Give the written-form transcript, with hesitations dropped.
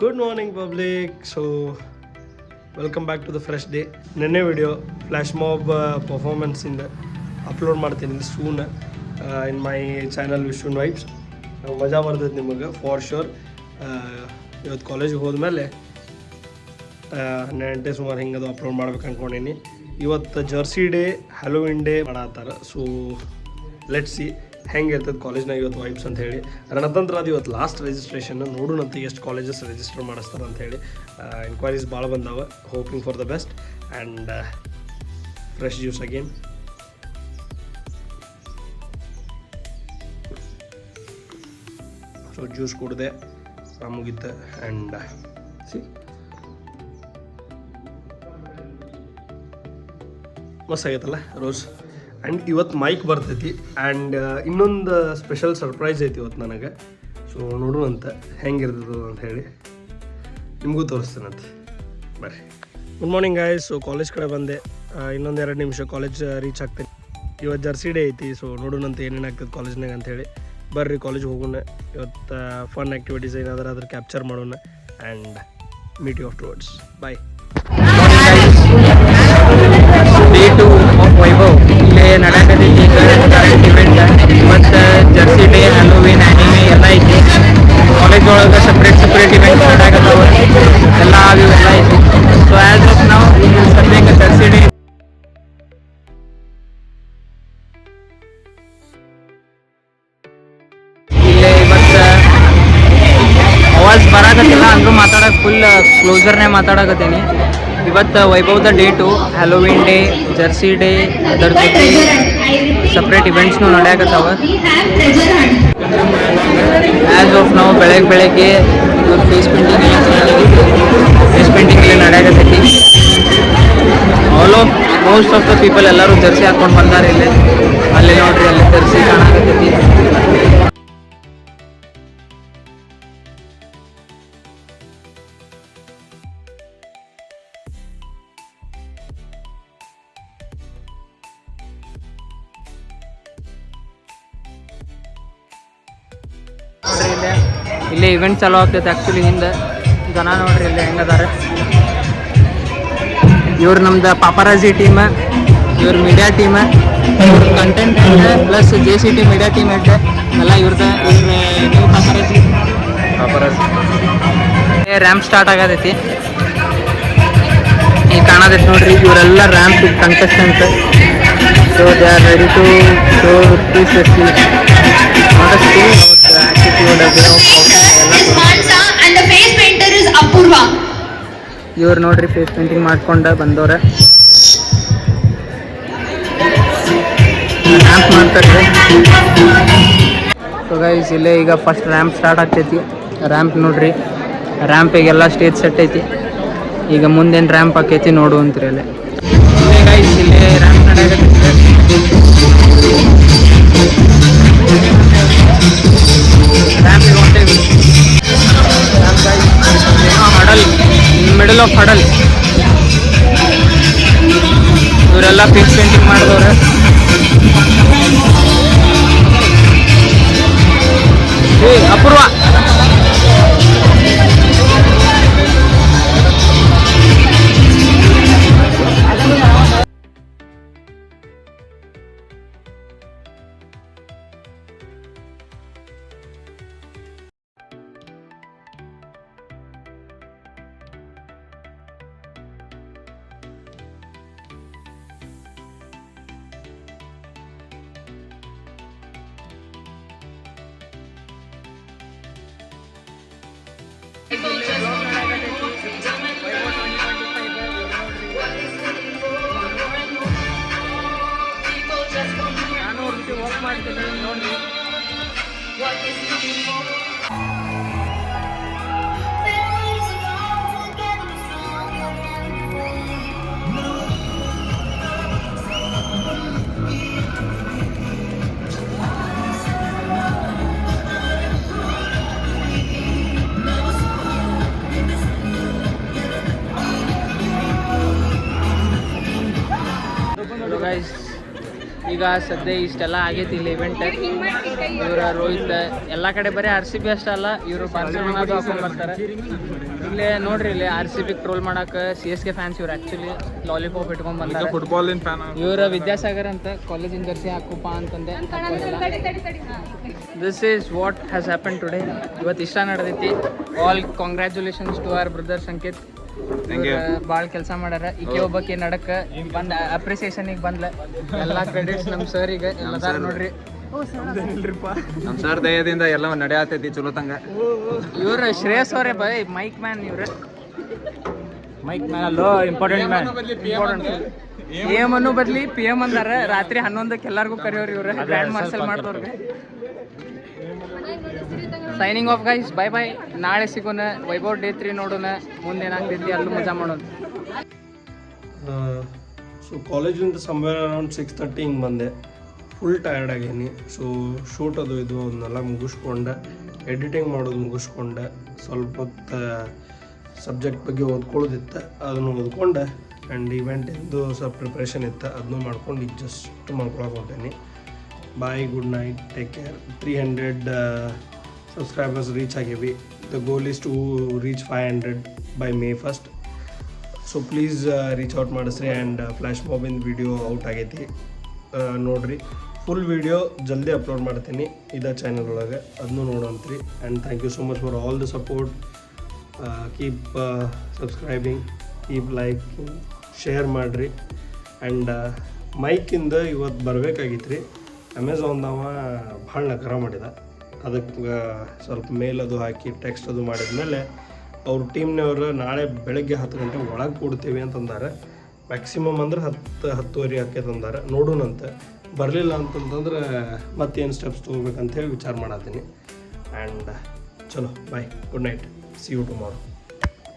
Good morning public. So welcome back to the fresh day. ನೆನ್ನೆ video flash mob ಪರ್ಫಾರ್ಮೆನ್ಸಿಂದ upload ಮಾಡ್ತೀನಿ soon in my channel Vishwan vibes. ಮಜಾ ಬರ್ತೈತೆ ನಿಮಗೆ for sure. ಇವತ್ತು ಕಾಲೇಜಿಗೆ ಹೋದ್ಮೇಲೆ 12 ಗಂಟೆ ಸುಮಾರು ಹಿಂಗದು ಅಪ್ಲೋಡ್ ಮಾಡ್ಬೇಕು ಅಂದ್ಕೊಂಡೀನಿ. ಇವತ್ತು ಜರ್ಸಿ ಡೇ, ಹ್ಯಾಲೋವಿನ್ ಡೇ ಮಾಡತ್ತಾರ. ಸೊ ಲೆಟ್ಸ್ ಸಿ ಹೆಂಗಿರ್ತದೆ ಕಾಲೇಜ್ನಾಗ ಇವತ್ತು ವೈಬ್ಸ್ ಅಂತ ಹೇಳಿ. ರಣತಂತ್ರ ಅದು ಇವತ್ತು ಲಾಸ್ಟ್ ರಿಜಿಸ್ಟ್ರೇಷನ್. ನೋಡೋಣಂತ ಎಷ್ಟು ಕಾಲೇಜಸ್ ರಿಜಿಸ್ಟರ್ ಮಾಡಿಸ್ತಾರೆ ಅಂತ ಹೇಳಿ. ಎನ್ಕ್ವೈರೀಸ್ ಭಾಳ ಬಂದಾವೆ. Hoping for the best and fresh juice again. So juice ಕುಡಿದೆ ಮುಗಿತು ಆ್ಯಂಡ್ ಸಿ ಮಸ್ತ್ ಆಗೈತಲ್ಲ ರೋಸ್. ಆ್ಯಂಡ್ ಇವತ್ತು ಮೈಕ್ ಬರ್ತೈತಿ ಆ್ಯಂಡ್ ಇನ್ನೊಂದು ಸ್ಪೆಷಲ್ ಸರ್ಪ್ರೈಸ್ ಐತಿ ಇವತ್ತು ನನಗೆ. ಸೊ ನೋಡೋಣಂತ ಹೆಂಗಿರ್ತದೆ ಅಂತ ಹೇಳಿ ನಿಮಗೂ ತೋರಿಸ್ತೇನಂತೆ. ಬರ್ರಿ. Good morning guys. So college ಕಡೆ ಬಂದೆ. ಇನ್ನೊಂದು 2 ನಿಮಿಷ ಕಾಲೇಜ್ ರೀಚ್ ಆಗ್ತೇನೆ. ಇವತ್ತು ಜರ್ಸಿ ಡೇ ಐತಿ. ಸೊ ನೋಡೋಣಂತ ಏನೇನು ಆಗ್ತದೆ ಕಾಲೇಜ್ನಾಗ ಅಂಥೇಳಿ. ಬರ್ರಿ ಕಾಲೇಜ್ಗೆ ಹೋಗೋಣ. ಇವತ್ತು ಫನ್ ಆ್ಯಕ್ಟಿವಿಟೀಸ್ ಏನಾದರೂ ಅದ್ರ ಕ್ಯಾಪ್ಚರ್ ಮಾಡೋಣ and meet you afterwards. Bye. Day 2 of Vaibhav ಇಲ್ಲೇ ನಡೆಯಕತ್ತೈತಿ. ಕರೆಂಟ್ ಇವೆಂಟ್ ಮತ್ತು ಜರ್ಸಿ ಡೇ, ಹ್ಯಾಲೋವಿನ್, ಆ್ಯನಿಮೆ ಎಲ್ಲ ಐತಿ. ಕಾಲೇಜ್ ಒಳಗೆ ಸಪ್ರೇಟ್ ಇವೆಂಟ್ ನಡೆಯಕತ್ತಾವ. ಎಲ್ಲ ಅವೆಲ್ಲ ಐತಿ. ಸೊ ಆ್ಯಸ್ ಆಫ್ ನಾವು ಸದ್ಯಕ್ಕೆ ಜರ್ಸಿ ಡೇ ಇಲ್ಲೇ ಇವತ್ತು ಅವಾಜ್ ಬರಾಕತ್ತಿಲ್ಲ ಅಂದ್ರೂ ಮಾತಾಡೋಕೆ ಫುಲ್ ಕ್ಲೋಸರ್ನೇ ಮಾತಾಡಕತ್ತೀನಿ. ಇವತ್ತು ವೈಭವದ day 2, Halloween day, Jersey day, ಅದರ ಜೊತೆ ಸಪ್ರೇಟ್ ಇವೆಂಟ್ಸ್ನು ನಡೆಯಕತ್ತಾವ. ಆ್ಯಸ್ ಆಫ್ ನಾವು ಬೆಳಗ್ಗೆ ಇವ್ರ ಫೇಸ್ ಪೇಂಟಿಂಗ್ ಇಲ್ಲಿ ನಡೆಯಕತ್ತೈತಿ. ಮೋಸ್ಟ್ ಆಫ್ ದ ಪೀಪಲ್ ಎಲ್ಲರೂ ಜರ್ಸಿ ಹಾಕ್ಕೊಂಡು ಬಂದಾರೆ ಇಲ್ಲಿ. ಅಲ್ಲಿ ನೋಡ್ರಿ, ಅಲ್ಲಿ ಜರ್ಸಿ ಕಾಣಕತ್ತೈತಿ. ನೋಡ್ರಿ ಇಲ್ಲೇ ಇವೆಂಟ್ ಚಾಲೂ ಆಗ್ತೈತೆ. ಆ್ಯಕ್ಚುಲಿ ಹಿಂದೆ ಜನ ನೋಡ್ರಿ ಇಲ್ಲಿ ಹೆಂಗದಾರೆ. ಇವ್ರು ನಮ್ದು ಪಾಪರಾಜಿ ಟೀಮ್, ಇವ್ರ ಮೀಡಿಯಾ ಟೀಮ್, ಇವ್ರ content plus JCT media team ಐತೆ ಎಲ್ಲ ಇವ್ರದ್ದು. ನೀವು ಪಾಪರಾಜಿ ರ್ಯಾಂಪ್ ಸ್ಟಾರ್ಟ್ ಆಗತೈತಿ. ಈಗ ಕಾಣತೈತಿ ನೋಡ್ರಿ, ಇವರೆಲ್ಲ ramp contestant. So they are ready to show preciously ಇವ್ರು ನೋಡ್ರಿ ಫೇಸ್ ಪೇಂಟಿಂಗ್ ಮಾಡ್ಕೊಂಡ ಬಂದವ್ರ ರ್ಯಾಂಪ್ ಮಾಡ್ತಾರೆ. ಸೊ ಗೈಸ್ ಇಲ್ಲೇ ಈಗ ಫಸ್ಟ್ ರ್ಯಾಂಪ್ ಸ್ಟಾರ್ಟ್ ಆಗ್ತೈತಿ. ರ್ಯಾಂಪ್ ನೋಡ್ರಿ, ರ್ಯಾಂಪಿಗೆಲ್ಲ ಸ್ಟೇಜ್ ಸೆಟ್ ಐತಿ. ಈಗ ಮುಂದೇನು ರ್ಯಾಂಪ್ ಆಕೈತಿ ನೋಡುವಂತ್ರಿ ಅಲ್ಲೇ. ಇಲ್ಲೇ ಗೈಸ್ ಇಲ್ಲೇ ರ್ಯಾಂಪ್ ನಡೆಯಕತ್ತೈತಿ. ರ್ಯಾಂಪಿಗೆ ಹೊಂಟೇವಿ. Huddle, middle of huddle. ಇವರೆಲ್ಲ ಫೇಸ್ ಪೇಂಟಿಂಗ್ ಮಾಡಿದವ್ರೆ. ಅಪೂರ್ವ ಈಗ ಸದ್ಯ ಇಷ್ಟೆಲ್ಲ ಆಗೈತಿ ಇಲ್ಲಿ ಇವೆಂಟ್. ಇವರ ರೋಹಿತ್ ಎಲ್ಲ ಕಡೆ ಬರೀ RCB ಅಷ್ಟೇ ಅಲ್ಲ, ಇವರು ಬಾರ್ಸೆಲೋನಾದು ಹಾಕೊಂಡು ಬರ್ತಾರೆ. ಇಲ್ಲೇ ನೋಡ್ರಿ, ಇಲ್ಲಿ RCB ಟ್ರೋಲ್ ಮಾಡಕ್ಕೆ CSK ಫ್ಯಾನ್ಸ್ ಇವ್ರು ಆ್ಯಕ್ಚುಲಿ ಲಾಲಿಪಾಪ್ ಇಟ್ಕೊಂಡ್ ಬಂತಾರೆ. ಫುಟ್ಬಾಲಿನ ಫ್ಯಾನ್ ಇವರ ವಿದ್ಯಾಸಾಗರ್ ಅಂತ ಕಾಲೇಜಿನ ಜರ್ಸಿ ಹಾಕುಪ್ಪ ಅಂತಂದೆ. This is what has happen today. ಇವತ್ತು ಇಷ್ಟ ನಡೆದೈತಿ. All congratulations to our brother Sanket. ಭಾಳ ಕೆಲಸ ಮಾಡ್ಯಾರ. ಈಕೆ ಒಬ್ಬಕ್ಕೆ ನಡಕ ಬಂದ ಅಪ್ರಿಸಿಯೇಷನಿಗೆ ಬಂದ್ಲ. ಎಲ್ಲ ಕ್ರೆಡಿಟ್ಸ್ ನಮ್ಮ ಸರಿಗೆ ಎಲ್ಲದಾರ ನೋಡ್ರಿ. ನಮ್ಮ ಸರ್ ದಯದಿಂದ ಎಲ್ಲ ನಡೆಯತೈತಿ ಚಲೋ ತಂಗ. ಇವ್ರು ಶ್ರೇಯಸ್ ಅವರೇ ಬೈ ಮೈಕ್ ಮ್ಯಾನ್. ಇವ್ರೆ ಮೈಕ್ ಮ್ಯಾನ್ ಅಲ್ಲೋ, ಇಂಪಾರ್ಟೆಂಟ್ ಮ್ಯಾನ್. AM ಅನ್ನು ಬದ್ಲಿ PM ಅಂದಾರ. ರಾತ್ರಿ 11ಕ್ಕೆ ಎಲ್ಲರಿಗೂ ಕರೆಯೋರು ಇವ್ರು, ಗ್ರ್ಯಾಂಡ್ ಮಾರ್ಷಲ್ ಮಾಡ್ದವ್ರಿಗೆ. Signing off guys, bye bye. ನಾಳೆ ಸಿಗೋಣ. ವೈಭವ್ Day 3 ನೋಡೋಣ. ಮುಂದೇನಾಗ್ತೈತಿ ಅಲ್ಲೂ ಮಜಾ ಮಾಡೋಣ. ಸೊ ಕಾಲೇಜಿಂದ ಸಮ್ವೇರ್ ಅರೌಂಡ್ 6:30 ಹಿಂಗೆ ಬಂದೆ. ಫುಲ್ ಟಯರ್ಡ್ ಆಗೀನಿ. ಸೊ ಶೂಟ್ ಅದು ಇದು ಅದನ್ನೆಲ್ಲ ಮುಗಿಸ್ಕೊಂಡೆ, ಎಡಿಟಿಂಗ್ ಮಾಡೋದು ಮುಗಿಸ್ಕೊಂಡೆ, ಸ್ವಲ್ಪ ಹೊತ್ತು ಸಬ್ಜೆಕ್ಟ್ ಬಗ್ಗೆ ಓದ್ಕೊಳ್ಳೋದಿತ್ತು, ಅದನ್ನು ಓದ್ಕೊಂಡೆ. ಆ್ಯಂಡ್ ಇವೆಂಟಿಂದು ಸ್ವಲ್ಪ ಪ್ರಿಪ್ರೇಷನ್ ಇತ್ತು, ಅದನ್ನೂ ಮಾಡ್ಕೊಂಡು ಈಗ ಜಸ್ಟ್ ಮಾಡ್ಕೊಳಕ್ಕೆ ಹೊಂಟೇನಿ. Bye, good night, take care. 300 subscribers reach ಆಗೀವಿ. The goal is to reach 500 by May 1st. So please reach out ಮಾಡಿಸ್ರಿ. ಆ್ಯಂಡ್ ಫ್ಲ್ಯಾಶ್ ಮಾಬಿನ ವಿಡಿಯೋ ಔಟ್ ಆಗೈತಿ, ನೋಡಿರಿ. ಫುಲ್ ವಿಡಿಯೋ ಜಲ್ದಿ ಅಪ್ಲೋಡ್ ಮಾಡ್ತೀನಿ ಇದೇ ಚಾನಲ್ ಒಳಗೆ, ಅದನ್ನೂ ನೋಡೋಂತ್ರಿ. And thank you so much for all the support. Keep subscribing, keep like, share ಮಾಡಿರಿ. ಆ್ಯಂಡ್ ಮೈಕಿಂದ ಇವತ್ತು ಬರಬೇಕಾಗಿತ್ತು ರೀ. ಅಮೆಝಾನ್ದವ ಭಾಳ ನಕರ ಮಾಡಿದ. ಅದಕ್ಕೆ ಸ್ವಲ್ಪ ಮೇಲ್ ಅದು ಹಾಕಿ ಟೆಕ್ಸ್ಟ್ ಅದು ಮಾಡಿದ್ಮೇಲೆ ಅವ್ರ ಟೀಮ್ನವರು ನಾಳೆ ಬೆಳಗ್ಗೆ 10 ಗಂಟೆ ಒಳಗೆ ಕೊಡ್ತೀವಿ ಅಂತಂದಾರೆ. ಮ್ಯಾಕ್ಸಿಮಮ್ ಅಂದ್ರೆ 10-10:30 ಹಾಕೈತಂದಾರೆ. ನೋಡೋಣಂತ. ಬರಲಿಲ್ಲ ಅಂತಂತಂದ್ರೆ ಮತ್ತೇನು ಸ್ಟೆಪ್ಸ್ ತೊಗೋಬೇಕಂತೇಳಿ ವಿಚಾರ ಮಾಡತ್ತೀನಿ. ಆ್ಯಂಡ್ ಚಲೋ, bye, good night, see you tomorrow.